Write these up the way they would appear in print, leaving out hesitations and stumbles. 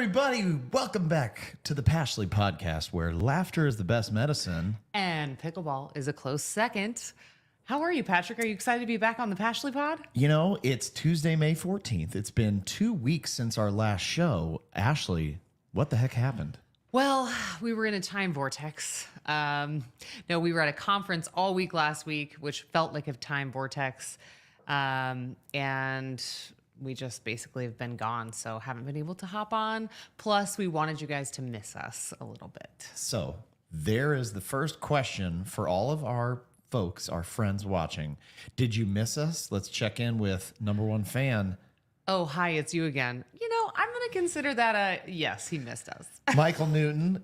everybody. Welcome back to the PASHLEY podcast, where laughter is the best medicine. And pickleball is a close second. How are you, Patrick? Are you excited to be back on the PASHLEY pod? You know, it's Tuesday, May 14th. It's been 2 weeks since our last show. Ashley, what the heck happened? Well, we were in a time vortex. No, we were at a conference all week last week, which felt like a time vortex. And we just basically have been gone, so haven't been able to hop on. Plus, we wanted you guys to miss us a little bit. So there is the first question for all of our folks, our friends watching. Did you miss us? Let's check in with number one fan. Oh, hi, it's you again. You know, I'm going to consider that yes, he missed us. Michael Newton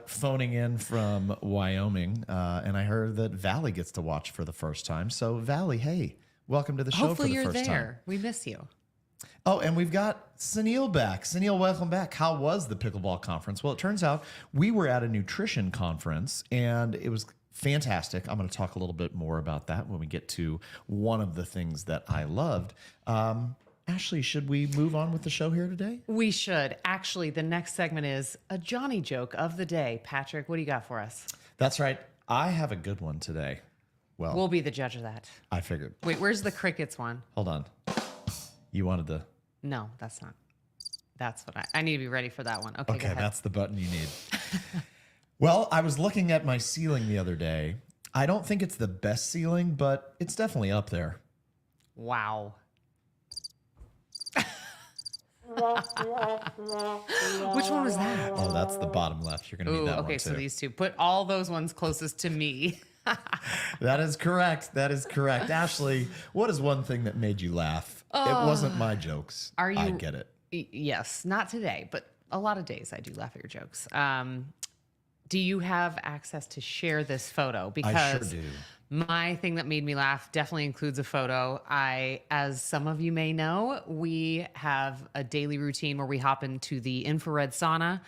phoning in from Wyoming. And I heard that Valley gets to watch for the first time. So Valley, hey, welcome to the show. Hopefully for the you're first there. time. We miss you. Oh, and we've got Sunil back. Sunil, welcome back. How was the pickleball conference? Well, it turns out we were at a nutrition conference, and it was fantastic. I'm going to talk a little bit more about that when we get to one of the things that I loved. Ashley, should we move on with the show here today? We should. Actually, the next segment is a Johnny joke of the day. Patrick, what do you got for us? That's right. I have a good one today. Well, We'll be the judge of that. I figured. Wait, where's the crickets one? Hold on. You wanted the... No, that's not. That's what I need to be ready for that one. Okay, go Okay, ahead. that's the button you need. Well, I was looking at my ceiling the other day. I don't think it's the best ceiling, but it's definitely up there. Wow. Which one was that? Oh, that's the bottom left. You're going to need Ooh, that okay, one too. so these two. Put all those ones closest to me. That is correct. That is correct. Ashley, what is one thing that made you laugh? It wasn't my jokes. Are you? I get it. Yes, not today, but a lot of days I do laugh at your jokes. Do you have access to share this photo? Because I sure do. my thing that made me laugh definitely includes a photo. As some of you may know, we have a daily routine where we hop into the infrared sauna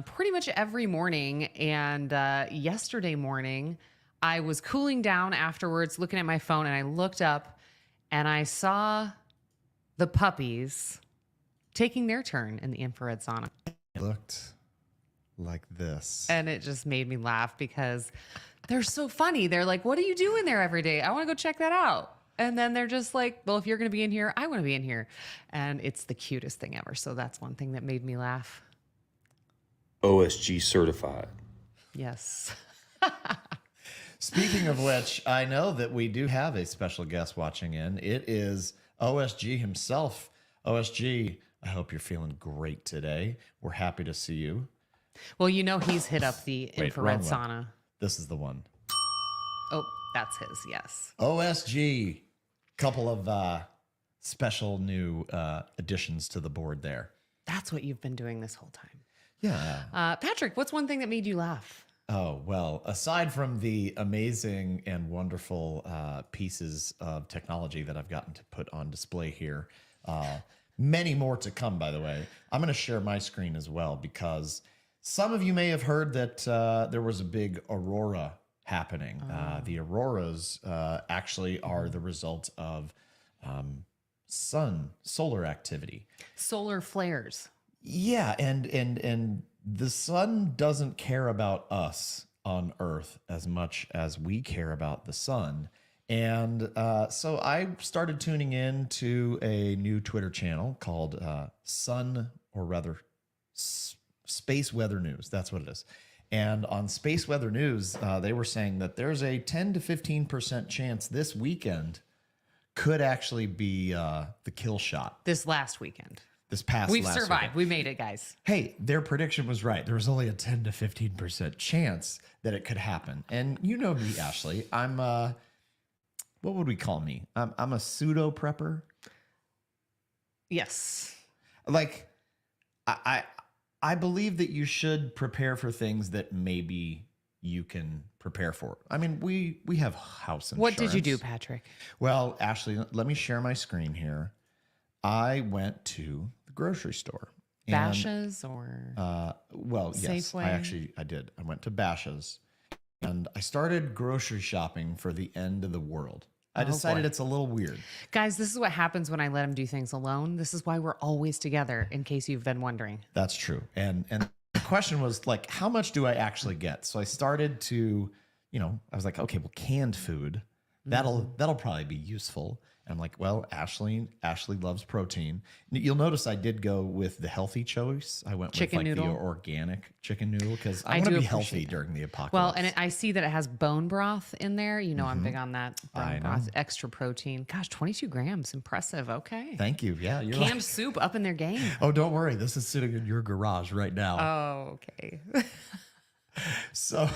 pretty much every morning. And yesterday morning, I was cooling down afterwards, looking at my phone, and I looked up and I saw the puppies taking their turn in the infrared sauna. It looked like this. And it just made me laugh because they're so funny. They're like, what are you doing there every day? I want to go check that out. And then they're just like, well, if you're going to be in here, I want to be in here. And it's the cutest thing ever. So that's one thing that made me laugh. OSG certified. Yes. Speaking of which, I know that we do have a special guest watching in. It is OSG himself. OSG, I hope you're feeling great today. We're happy to see you. Well, you know, he's hit up the infrared wrong one. sauna. This is the one. Oh, that's his. Yes. OSG. Couple of special new additions to the board there. That's what you've been doing this whole time. Yeah. Patrick, what's one thing that made you laugh? Oh, well, aside from the amazing and wonderful pieces of technology that I've gotten to put on display here, many more to come, by the way. I'm going to share my screen as well because some of you may have heard that there was a big aurora happening. The auroras actually are the result of solar activity. Solar flares. Yeah, and the sun doesn't care about us on Earth as much as we care about the sun. And so I started tuning in to a new Twitter channel called Space Weather News. That's what it is. And on Space Weather News, they were saying that there's a 10 to 15% chance this weekend could actually be the kill shot. This last weekend. This past We've last survived. weekend. We made it, guys. Hey, their prediction was right. There was only a 10 to 15% chance that it could happen. And you know me, Ashley. I'm what would we call me? I'm a pseudo prepper. Yes. Like I believe that you should prepare for things that maybe you can prepare for. I mean, we have house insurance. What did you do, Patrick? Well, Ashley, let me share my screen here. I went to the grocery store. Bashas' or Well, yes, Safeway? I did. I went to Bashas' and I started grocery shopping for the end of the world. I decided boy. it's a little weird. Guys, this is what happens when I let him do things alone. This is why we're always together, in case you've been wondering. That's true. And the question was like, how much do I actually get? So I started to, I was like, okay, well, canned food, that'll probably be useful. And I'm like, well, Ashley loves protein. You'll notice I did go with the healthy choice. I went Chicken with noodle. the organic chicken noodle because I I want to do be healthy appreciate that. during the apocalypse. Well, and I see that it has bone broth in there. I'm big on that I bone broth, extra protein. Gosh, 22 grams. Impressive. Okay. Thank you. Yeah, you're Canned right. soup up in their game. Oh, don't worry. This is sitting in your garage right now. Oh, okay. So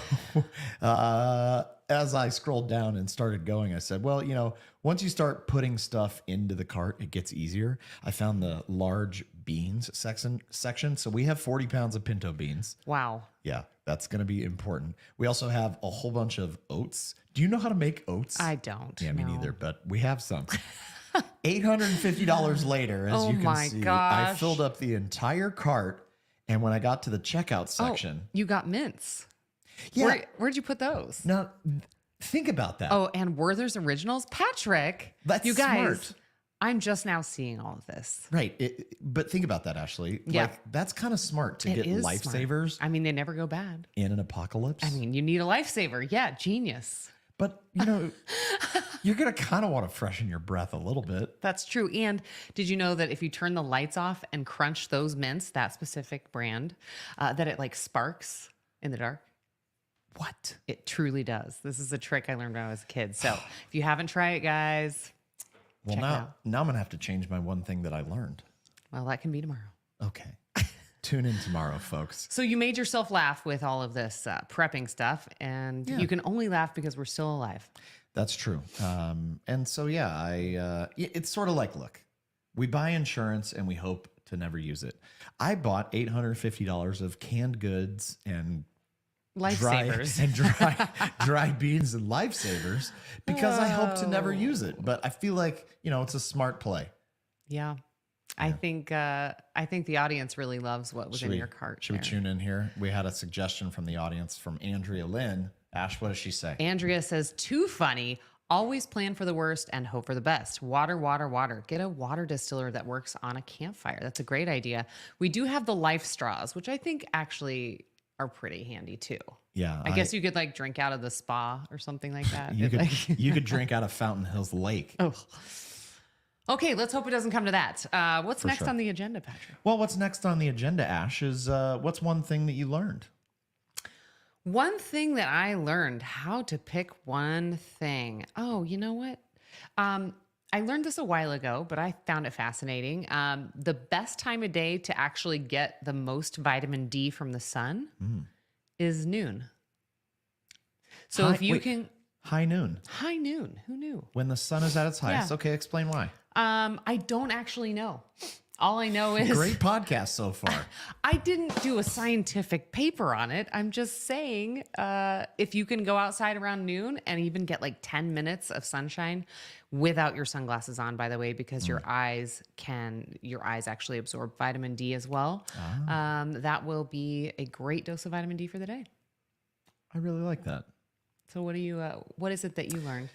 as I scrolled down and started going, I said, well, once you start putting stuff into the cart, it gets easier. I found the large beans section. So we have 40 pounds of pinto beans. Wow. Yeah, that's going to be important. We also have a whole bunch of oats. Do you know how to make oats? I don't. Yeah, me no. neither, but we have some. $850 later, as Oh you can my see, I gosh. filled up the entire cart. And when I got to the checkout section, You got mints. yeah. Where'd you put those? Now, think about that. Oh, and Werther's Originals? Patrick. That's you guys. smart. I'm just now seeing all of this. Right. But think about that, Ashley. Yeah. Like, that's kind of smart to It get is lifesavers smart. I mean, they never go bad. in an apocalypse. I mean, you need a lifesaver. Yeah, genius. but, you're going to kind of want to freshen your breath a little bit. That's true. And did you know that if you turn the lights off and crunch those mints, that specific brand, that it like sparks in the dark? What? It truly does. This is a trick I learned when I was a kid. So if you haven't tried it, guys, Well, check it out. now I'm going to have to change my one thing that I learned. Well, that can be tomorrow. Okay. Tune in tomorrow, folks. So you made yourself laugh with all of this prepping stuff, and you can only laugh because we're still alive. That's true. And so, it's sort of like, look, we buy insurance and we hope to never use it. I bought $850 of canned goods and Lifesavers. dry beans and lifesavers because I hope to never use it. But I feel like, it's a smart play. Yeah. I think the audience really loves what was in your cart. Should we there. tune in here? We had a suggestion from the audience from Andrea Lynn. Ash, what does she say? Andrea says, too funny. Always plan for the worst and hope for the best. Water, water, water. Get a water distiller that works on a campfire. That's a great idea. We do have the life straws, which I think actually are pretty handy too. Yeah. I guess you could like drink out of the spa or something like that. You could drink out of Fountain Hills Lake. Oh. Okay, let's hope it doesn't come to that. What's next sure. on the agenda, Patrick? Well, what's next on the agenda, Ash, is what's one thing that you learned? One thing that I learned, how to pick one thing. Oh, you know what? I learned this a while ago, but I found it fascinating. The best time of day to actually get the most vitamin D from the sun is noon. So if you can... High noon. High noon. Who knew? When the sun is at its highest. Yeah. Okay, explain why. I don't actually know. All I know is... Great podcast so far. I didn't do a scientific paper on it. I'm just saying, if you can go outside around noon and even get like 10 minutes of sunshine without your sunglasses on, by the way, because your eyes actually absorb vitamin D as well. That will be a great dose of vitamin D for the day. I really like that. So what is it that you learned?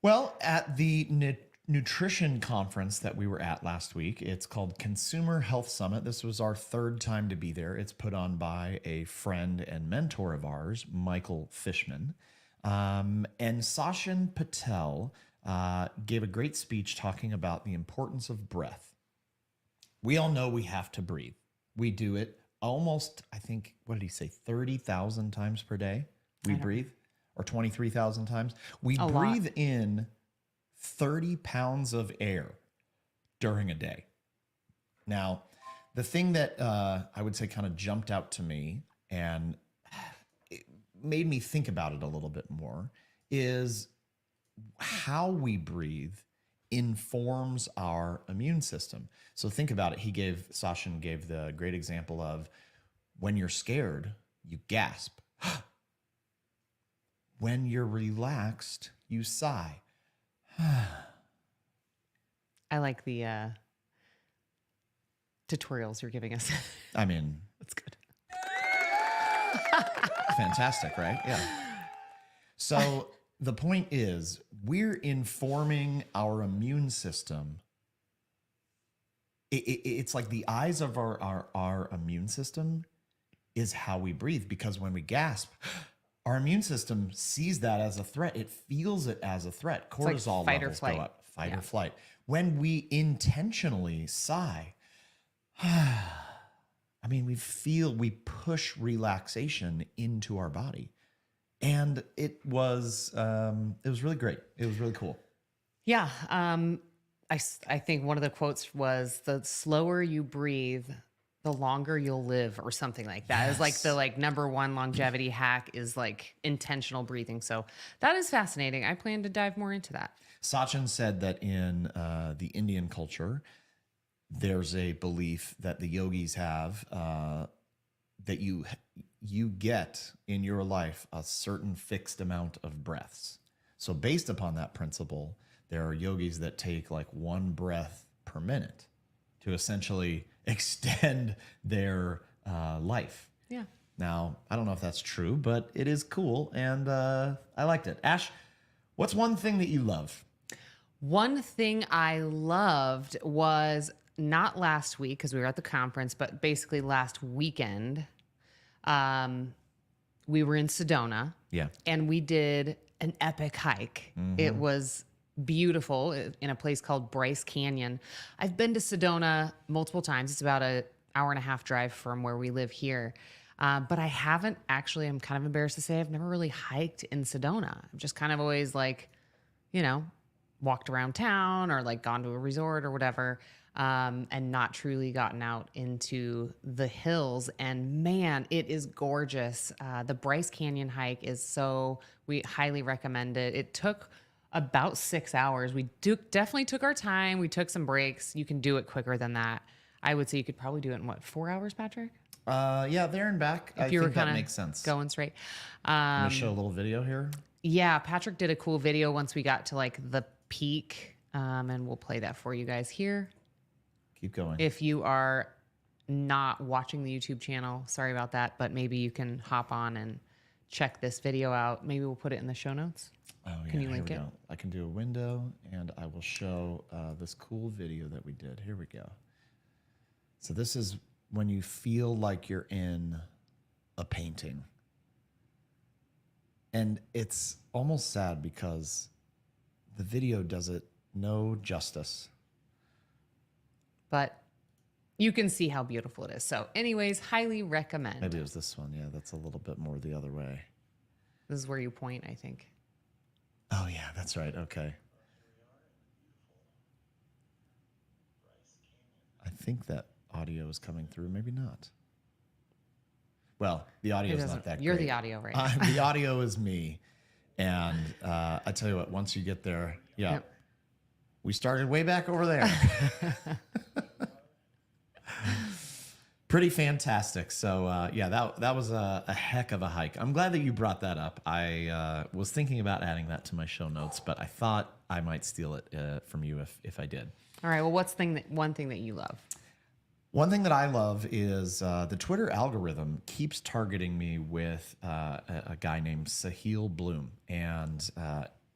Well, at the nutrition conference that we were at last week, it's called Consumer Health Summit. This was our third time to be there. It's put on by a friend and mentor of ours, Michael Fishman. And Sachin Patel gave a great speech talking about the importance of breath. We all know we have to breathe. We do it almost, I think, what did he say, 30,000 times per day we breathe? Or 23,000 times? We breathe in 30 pounds of air during a day. Now, the thing that I would say kind of jumped out to me and it made me think about it a little bit more is how we breathe informs our immune system. So think about it. Sachin gave the great example of when you're scared, you gasp. When you're relaxed, you sigh. I like the tutorials you're giving us. I mean, That's good. fantastic, right? Yeah. So the point is, we're informing our immune system. It's like the eyes of our immune system is how we breathe, because when we gasp, our immune system sees that as a threat. It feels it as a threat. Cortisol fight or levels flight. go up. Fight or flight. When we intentionally sigh, I mean, we push relaxation into our body, and it was really great. It was really cool. Yeah. I think one of the quotes was, the slower you breathe, the longer you'll live, or something like that. It's like the number one longevity hack is like intentional breathing. So that is fascinating. I plan to dive more into that. Sachin said that in the Indian culture, there's a belief that the yogis have that you get in your life a certain fixed amount of breaths. So based upon that principle, there are yogis that take like 1 breath per minute to essentially extend their life. Yeah. Now, I don't know if that's true, but it is cool, and I liked it. Ash, what's one thing that you love? One thing I loved was not last week because we were at the conference, but basically last weekend, we were in Sedona. Yeah. And we did an epic hike. It was beautiful in a place called Bryce Canyon. I've been to Sedona multiple times. It's about an hour and a half drive from where we live here. But I haven't actually, I'm kind of embarrassed to say, I've never really hiked in Sedona. I've just kind of always walked around town or gone to a resort or whatever, and not truly gotten out into the hills. And man, it is gorgeous. The Bryce Canyon hike we highly recommend it. It took about 6 hours. We definitely took our time. We took some breaks. You can do it quicker than that. I would say you could probably do it in 4 hours, Patrick? Yeah, there and back. I think that makes sense. Going straight. I'm going to show a little video here. Yeah, Patrick did a cool video once we got to the peak, and we'll play that for you guys here. Keep going. If you are not watching the YouTube channel, sorry about that, but maybe you can hop on and check this video out. Maybe we'll put it in the show notes. Oh, yeah, can you link it? Go. I can do a window, and I will show this cool video that we did. Here we go. So this is when you feel like you're in a painting. And it's almost sad because the video does it no justice. But you can see how beautiful it is. So anyways, highly recommend. Maybe it was this one. Yeah, that's a little bit more the other way. This is where you point, I think. Oh, yeah, that's right. Okay. I think that audio is coming through. Maybe not. Well, the audio is not that You're great. the audio, right? The audio is me. And I tell you what, once you get there, Yep. We started way back over there. Pretty fantastic. So, that was a heck of a hike. I'm glad that you brought that up. I was thinking about adding that to my show notes, but I thought I might steal it from you if I did. All right. Well, one thing that you love? One thing that I love is the Twitter algorithm keeps targeting me with a guy named Sahil Bloom. And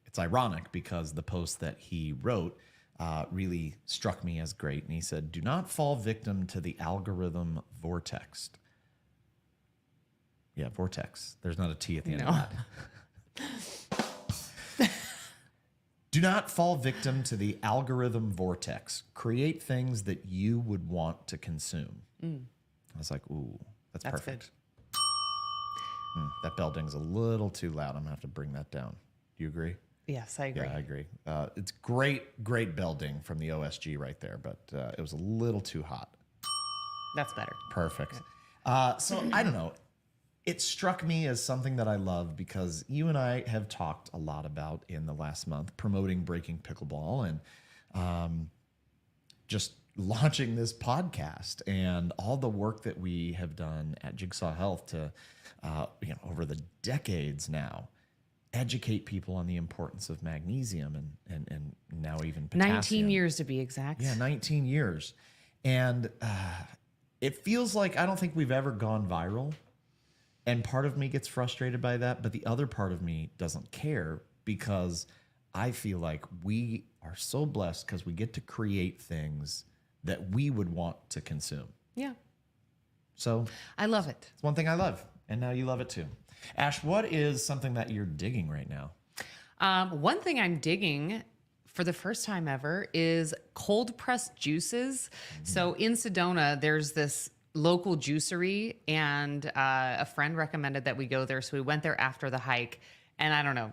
it's ironic because the post that he wrote really struck me as great. And he said, "Do not fall victim to the algorithm vortex." Yeah, vortex. There's not a T at the end of that. Do not fall victim to the algorithm vortex. Create things that you would want to consume. I was like, ooh, that's perfect. That bell ding's a little too loud. I'm going to have to bring that down. Do you agree? Yes, I agree. Yeah, I agree. It's great bell ding from the OSG right there, but it was a little too hot. That's better. Perfect. So I don't know. It struck me as something that I love because you and I have talked a lot about in the last month promoting Breaking Pickleball and just launching this podcast and all the work that we have done at Jigsaw Health to, over the decades now, educate people on the importance of magnesium and now even potassium. 19 years to be exact. Yeah, 19 years. And it feels like I don't think we've ever gone viral. And part of me gets frustrated by that, but the other part of me doesn't care because I feel like we are so blessed because we get to create things that we would want to consume. Yeah. So I love it. it's one thing I love, and now you love it too. Ash, what is something that you're digging right now? One thing I'm digging for the first time ever is cold pressed juices. So in Sedona, there's this local juicery, and a friend recommended that we go there. So we went there after the hike, and I don't know,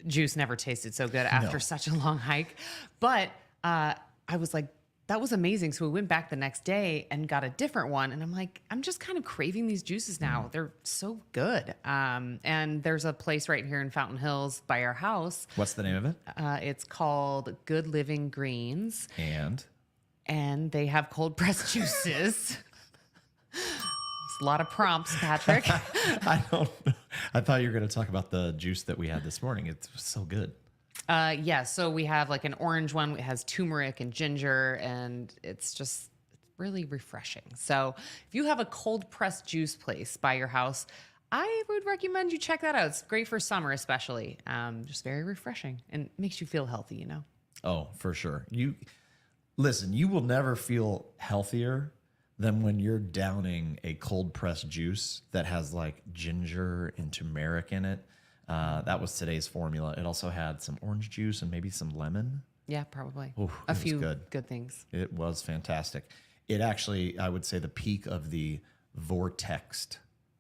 juice never tasted so good after such a long hike. But I was like, that was amazing. So we went back the next day and got a different one. And I'm like, I'm just kind of craving these juices now. They're so good. And there's a place right here in Fountain Hills by our house. What's the name of it? It's called Good Living Greens. And they have cold pressed juices. It's a lot of prompts, Patrick. I don't know. I thought you were going to talk about the juice that we had this morning. It's so good. Yeah, so we have like an orange one. It has turmeric and ginger, and it's really refreshing. So if you have a cold pressed juice place by your house, I would recommend you check that out. It's great for summer, especially. Just very refreshing and makes you feel healthy, you know? Oh, for sure. Listen, you will never feel healthier than when you're downing a cold pressed juice that has like ginger and turmeric in it. That was today's formula. It also had some orange juice and maybe some lemon. Yeah, probably. Ooh, a few good things. It was fantastic. It actually, I would say, the peak of the vortex.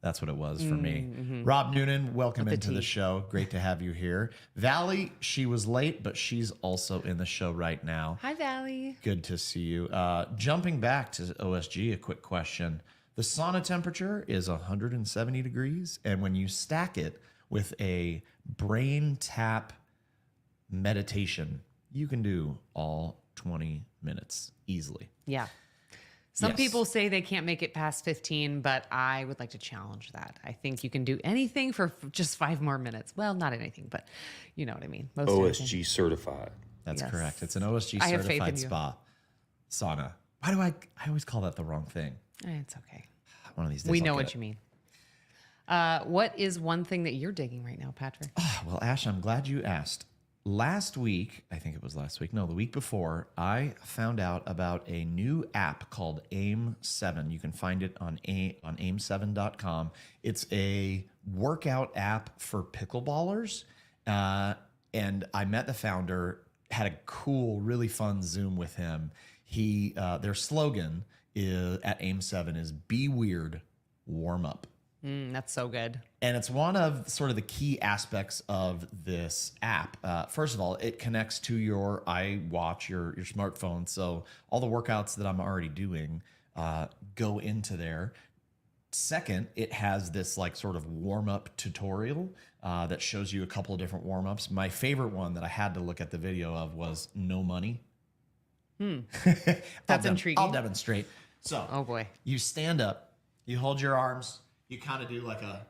That's what it was for me. Mm-hmm. Rob Noonan, welcome into the show. Great to have you here. Valley, she was late, but she's also in the show right now. Hi, Valley. Good to see you. Jumping back to OSG, a quick question. The sauna temperature is 170 degrees, and when you stack it with a brain tap meditation, you can do all 20 minutes easily. Yeah. Some people say they can't make it past 15, but I would like to challenge that. I think you can do anything for just 5 more minutes. Well, not anything, but you know what I mean. Most OSG certified. That's correct. It's an OSG certified spa sauna. Why do I always call that the wrong thing? It's okay. One of these days we know what you mean. What is one thing that you're digging right now, Patrick? Well, Ash, I'm glad you asked. Last week, I think it was last week, no, the week before, I found out about a new app called Aim7. You can find it on aim7.com. It's a workout app for pickleballers. And I met the founder, had a cool, really fun Zoom with him. Their slogan at Aim7 is "Be Weird, Warm Up." That's so good. And it's one of sort of the key aspects of this app. First of all, it connects to your iWatch, your smartphone. So all the workouts that I'm already doing go into there. Second, it has this like sort of warm-up tutorial that shows you a couple of different warm-ups. My favorite one that I had to look at the video of was no money. That's intriguing. I'll demonstrate. So, oh boy, you stand up, you hold your arms. You kind of do like a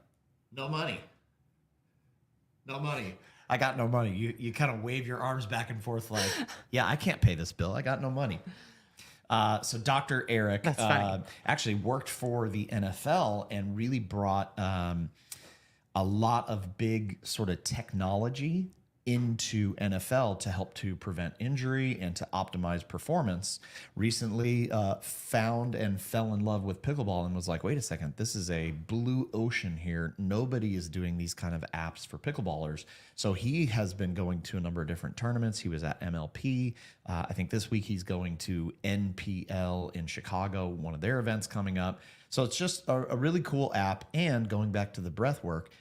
no money. No money. I got no money. You kind of wave your arms back and forth like, yeah, I can't pay this bill. I got no money. So Dr. Eric actually worked for the NFL and really brought a lot of big sort of technology into NFL to help to prevent injury and to optimize performance. Recently found and fell in love with pickleball and was like, wait a second, this is a blue ocean here. Nobody is doing these kind of apps for pickleballers. So he has been going to a number of different tournaments. He was at MLP. I think this week he's going to NPL in Chicago, one of their events coming up. So it's just a really cool app. And going back to the breath work,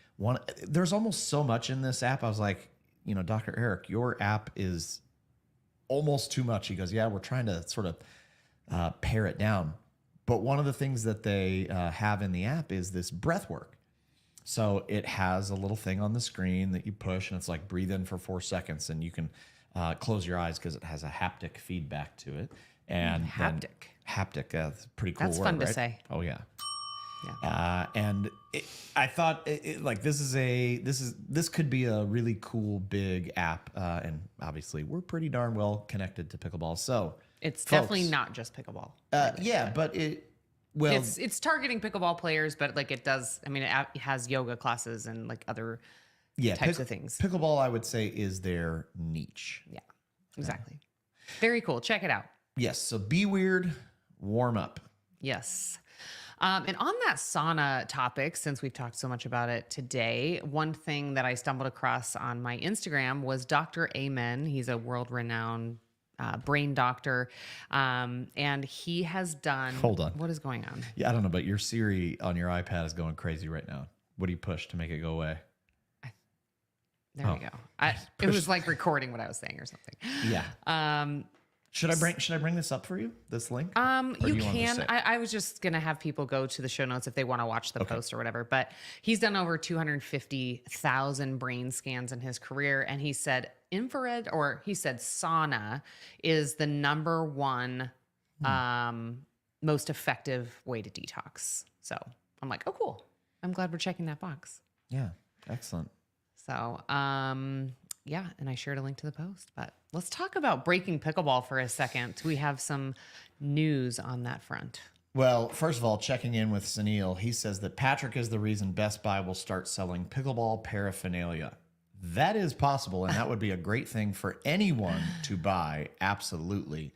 there's almost so much in this app. I was like, you know, Dr. Eric, your app is almost too much. He goes, yeah, we're trying to sort of pare it down. But one of the things that they have in the app is this breath work. So it has a little thing on the screen that you push, and it's like breathe in for 4 seconds, and you can close your eyes because it has a haptic feedback to it. And haptic, pretty cool. That's word, fun right? to say. Oh yeah. Yeah. And I thought like this could be a really cool big app, and obviously we're pretty darn well connected to pickleball. So it's definitely not just pickleball. But it's targeting pickleball players, but like it does. I mean, it has yoga classes and like other types of things. Pickleball, I would say, is their niche. Yeah, exactly. Very cool. Check it out. Yes. So be weird, warm up. Yes. And on that sauna topic, since we've talked so much about it today, one thing that I stumbled across on my Instagram was Dr. Amen. He's a world-renowned brain doctor. And he has done... Hold on. What is going on? Yeah, I don't know, but your Siri on your iPad is going crazy right now. What do you push to make it go away? There we go. It was like recording what I was saying or something. Yeah. Should I bring this up for you? This link? You can. I was just gonna have people go to the show notes if they want to watch the post or whatever. But he's done over 250,000 brain scans in his career, and he said sauna is the number one most effective way to detox. So I'm like, oh, cool. I'm glad we're checking that box. Yeah, excellent. So, yeah, and I shared a link to the post. But let's talk about breaking pickleball for a second. We have some news on that front. Well, first of all, checking in with Sunil, he says that Patrick is the reason Best Buy will start selling pickleball paraphernalia. That is possible, and that would be a great thing for anyone to buy. Absolutely.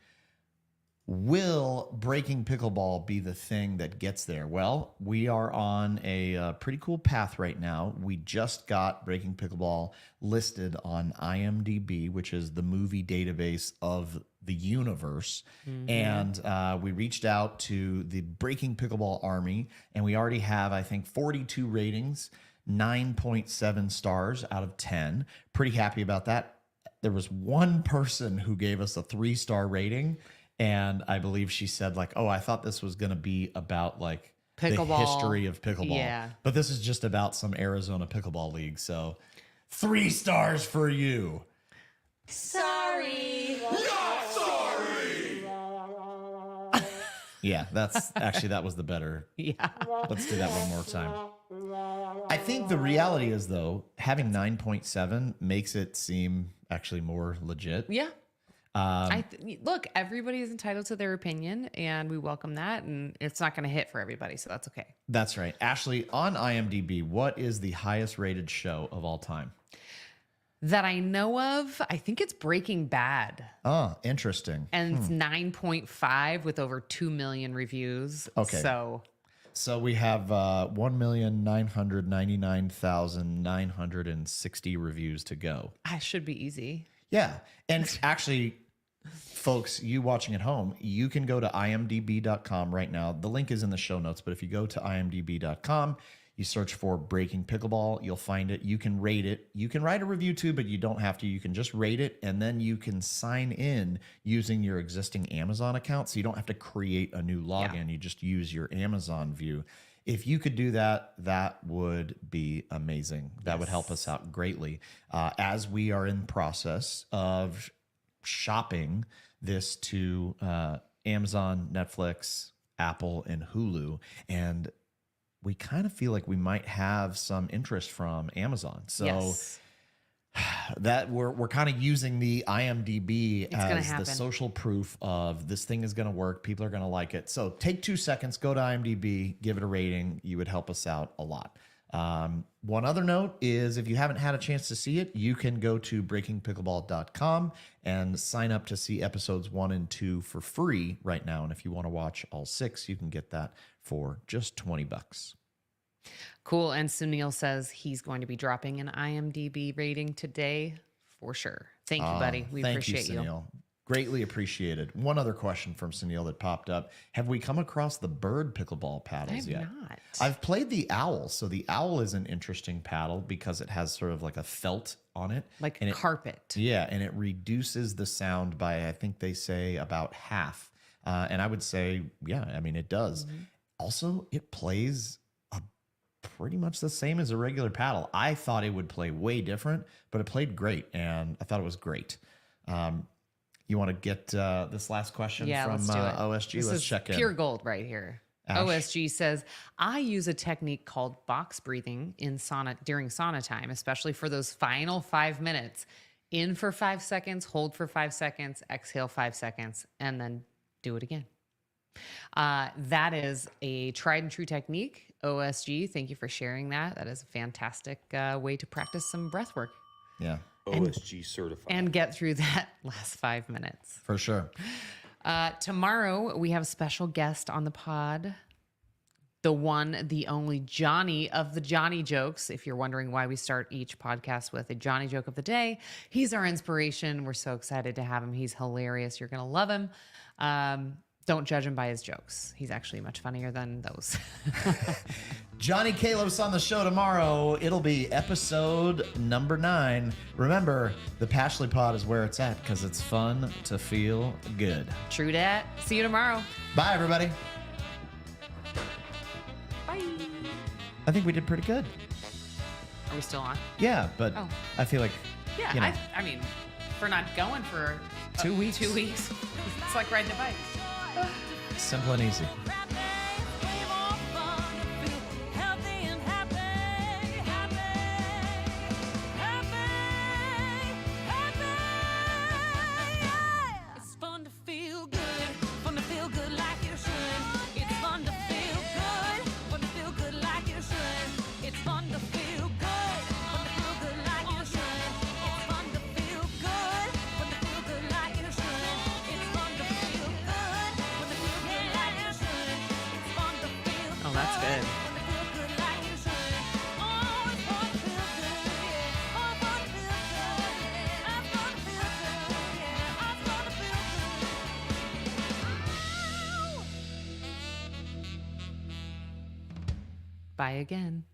Will breaking pickleball be the thing that gets there? Well, we are on a pretty cool path right now. We just got breaking pickleball listed on IMDb, which is the movie database of the universe. And we reached out to the Breaking Pickleball Army, and we already have, I think, 42 ratings, 9.7 stars out of 10. Pretty happy about that. There was one person who gave us a 3-star rating. And I believe she said, like, oh, I thought this was going to be about, like, pickleball. The history of pickleball. Yeah. But this is just about some Arizona pickleball league. So 3 stars for you. Sorry. Not sorry. Yeah, that was the better. Yeah. Let's do that one more time. I think the reality is, though, having 9.7 makes it seem actually more legit. Yeah. Look, everybody is entitled to their opinion, and we welcome that. And it's not going to hit for everybody, so that's okay. That's right. Ashley, on IMDb, what is the highest rated show of all time? That I know of, I think it's Breaking Bad. Oh, interesting. And it's 9.5 with over 2 million reviews. Okay. So we have 1,999,960 reviews to go. I should be easy. Yeah. And actually, folks, you watching at home, you can go to imdb.com right now. The link is in the show notes, but if you go to imdb.com, you search for Breaking Pickleball, you'll find it. You can rate it. You can write a review too, but you don't have to. You can just rate it, and then you can sign in using your existing Amazon account. So you don't have to create a new login. Yeah. You just use your Amazon view. If you could do that, that would be amazing. That would help us out greatly. As we are in the process of shopping this to Amazon, Netflix, Apple, and Hulu, and we kind of feel like we might have some interest from Amazon. So that we're kind of using the IMDb as the social proof of this thing is going to work. People are going to like it. So take 2 seconds, go to IMDb, give it a rating. You would help us out a lot. One other note is if you haven't had a chance to see it, you can go to breakingpickleball.com and sign up to see episodes 1 and 2 for free right now. And if you want to watch all 6, you can get that for just $20. Cool. And Sunil says he's going to be dropping an IMDb rating today for sure. Thank you, buddy. We appreciate you. Sunil. Greatly appreciated. One other question from Sunil that popped up. Have we come across the bird pickleball paddles yet? Not. I've played the owl. So the owl is an interesting paddle because it has sort of like a felt on it. Like a carpet. Yeah. And it reduces the sound by, I think they say, about half. And I would say, yeah, I mean, it does. Mm-hmm. Also, it plays pretty much the same as a regular paddle. I thought it would play way different, but it played great. And I thought it was great. You want to get this last question from OSG? Let's check in. Pure gold right here. Ash. OSG says, I use a technique called box breathing during sauna time, especially for those final 5 minutes. In for 5 seconds, hold for 5 seconds, exhale 5 seconds, and then do it again. That is a tried and true technique. OSG, thank you for sharing that. That is a fantastic way to practice some breath work Yeah, OSG certified. and get through that last 5 minutes. for sure. Tomorrow, we have a special guest on the pod. The one, the only Johnny of the Johnny jokes. If you're wondering why we start each podcast with a Johnny joke of the day, he's our inspiration. We're so excited to have him. He's hilarious. You're going to love him. Don't judge him by his jokes. He's actually much funnier than those. Johnny Kalos on the show tomorrow. It'll be episode number 9. Remember, the Pashley Pod is where it's at because it's fun to feel good. True dat. See you tomorrow. Bye, everybody. Bye. I think we did pretty good. Are we still on? Yeah, but Oh. I feel like, Yeah. you know, I mean, for not going for 2 weeks. 2 weeks, it's like riding a bike. Simple and easy. Oh, that's good. Bye again.